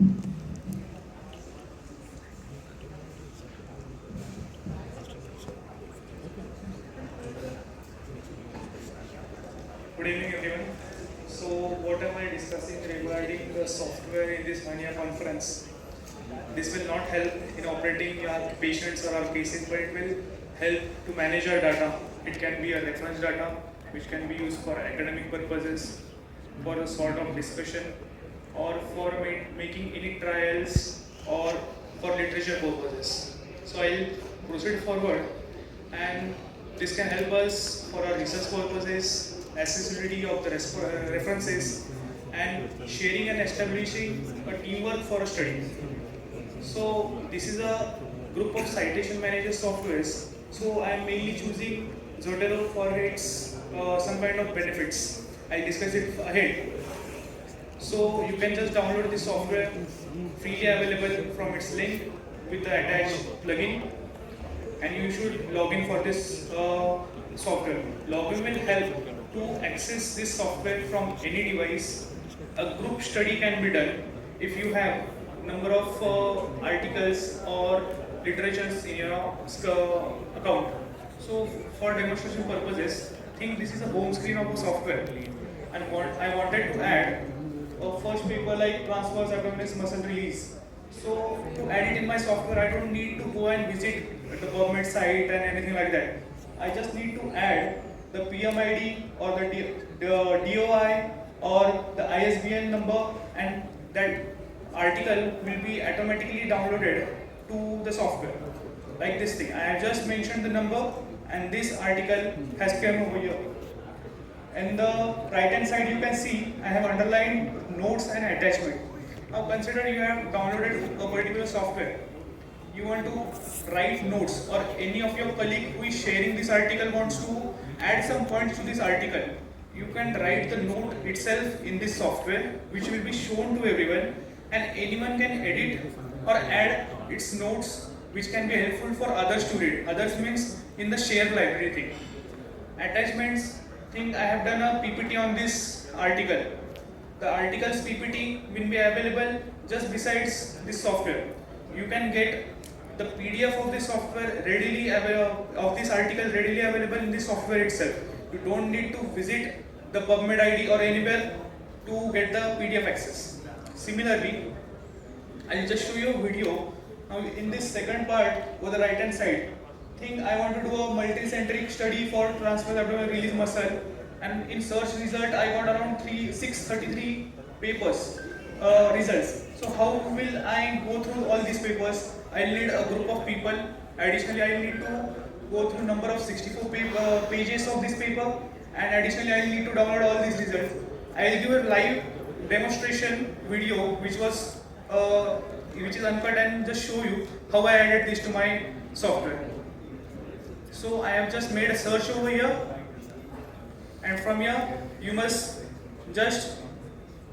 Good evening, everyone. So, what am I discussing regarding the software in this Mania conference? This will not help in operating our patients or our cases, but it will help to manage our data. It can be a reference data which can be used for academic purposes, for a sort of discussion, or for making any trials or for literature purposes. So I'll proceed forward, and this can help us for our research purposes, accessibility of the references, and sharing and establishing a teamwork for a study. So this is a group of citation manager softwares. So I am mainly choosing Zotero for its some kind of benefits. I'll discuss it ahead. So you can just download this software freely available from its link with the attached plugin, and you should log in for this software. Login will help to access this software from any device. A group study can be done if you have number of articles or literatures in your account. So for demonstration purposes, think this is a home screen of a software, and what I wanted to add a first paper like transverse abdominis muscle release. So to add it in my software, I don't need to go and visit the government site and anything like that. I just need to add the PMID or the DOI or the ISBN number, and that article will be automatically downloaded to the software. Like this thing, I have just mentioned the number, and this article has come over here. In the right hand side you can see I have underlined notes and attachment. Now consider you have downloaded a particular software. You want to write notes, or any of your colleague who is sharing this article wants to add some points to this article. You can write the note itself in this software, which will be shown to everyone, and anyone can edit or add its notes, which can be helpful for others to read. Others means in the shared library thing. Attachments, think I have done a PPT on this article. The article's PPT will be available just besides this software. You can get the PDF of this software readily of this article readily available in this software itself. You don't need to visit the PubMed ID or anywhere to get the PDF access. Similarly, I'll just show you a video. Now in this second part over the right hand side, think I want to do a multi-centric study for transverse abdominal release muscle, and in search result I got around 633 papers results. So how will I go through all these papers? I'll need a group of people. Additionally, I'll need to go through number of 64 pages of this paper, and additionally I'll need to download all these results. I'll give a live demonstration video which is uncut, and just show you how I added this to my software. So I have just made a search over here, and from here you must just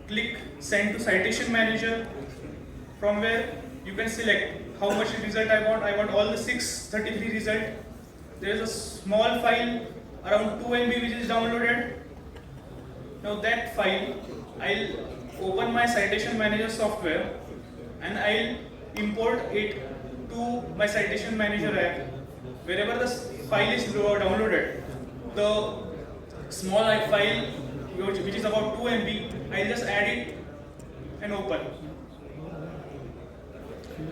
click send to citation manager, from where you can select how much result I want. I want all the 633 result. There is a small file around 2 MB which is downloaded. Now that file, I'll open my citation manager software, and I'll import it to my citation manager app. Wherever the file is downloaded, the small file which is about 2 MB, I'll just add it and open.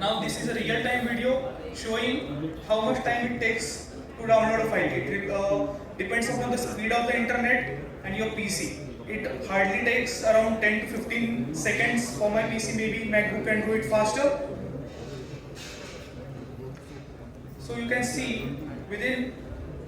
Now this is a real-time video showing how much time it takes to download a file. It depends upon the speed of the internet and your PC. It hardly takes around 10 to 15 seconds for my PC. Maybe MacBook can do it faster. So you can see within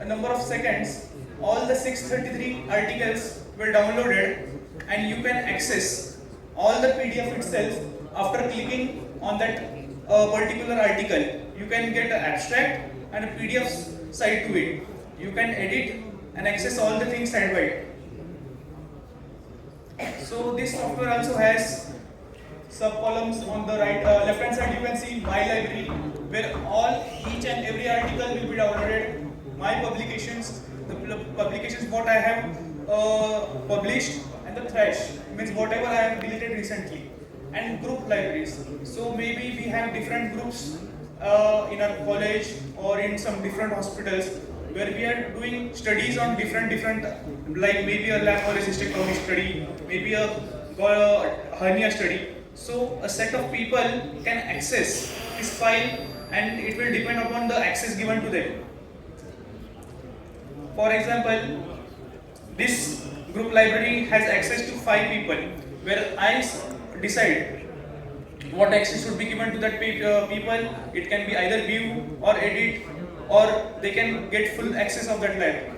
a number of seconds all the 633 articles were downloaded, and you can access all the PDF itself after clicking on that particular article. You can get an abstract and a PDF side to it. You can edit and access all the things side by side. So this software also has sub columns on the left hand side. You can see my library, where each and every article will be downloaded. My publications, the publications what I have published, and the thrash means whatever I have deleted recently. and group libraries. So maybe we have different groups in our college or in some different hospitals where we are doing studies on different like maybe a lab polycystic study, maybe a hernia study. So a set of people can access this file and it will depend upon the access given to them. For example, this group library has access to 5 people where I decide what access should be given to that people. It can be either view or edit, or they can get full access of that library.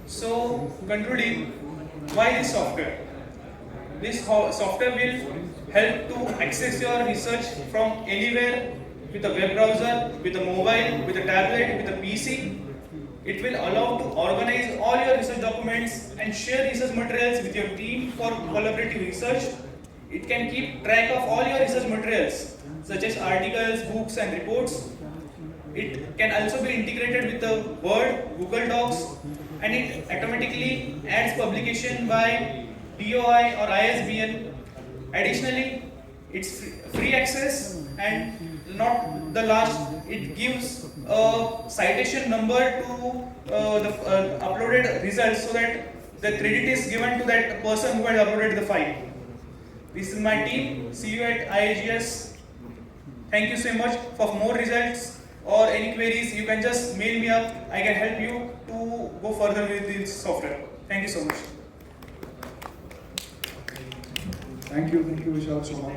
So concluding, why this software? This software will help to access your research from anywhere with a web browser, with a mobile, with a tablet, with a PC. It will allow to organize all your research documents and share research materials with your team for collaborative research. It can keep track of all your research materials such as articles, books and reports. It can also be integrated with the Word, Google Docs, and it automatically adds publication by DOI or ISBN. Additionally, it's free access and not the last, it gives a citation number to the uploaded results so that the credit is given to that person who has uploaded the file. This is my team. See you at IAGS. Thank you so much. For more results or any queries, you can just mail me up. I can help you to go further with this software. Thank you so much. Thank you, Vishal, so much.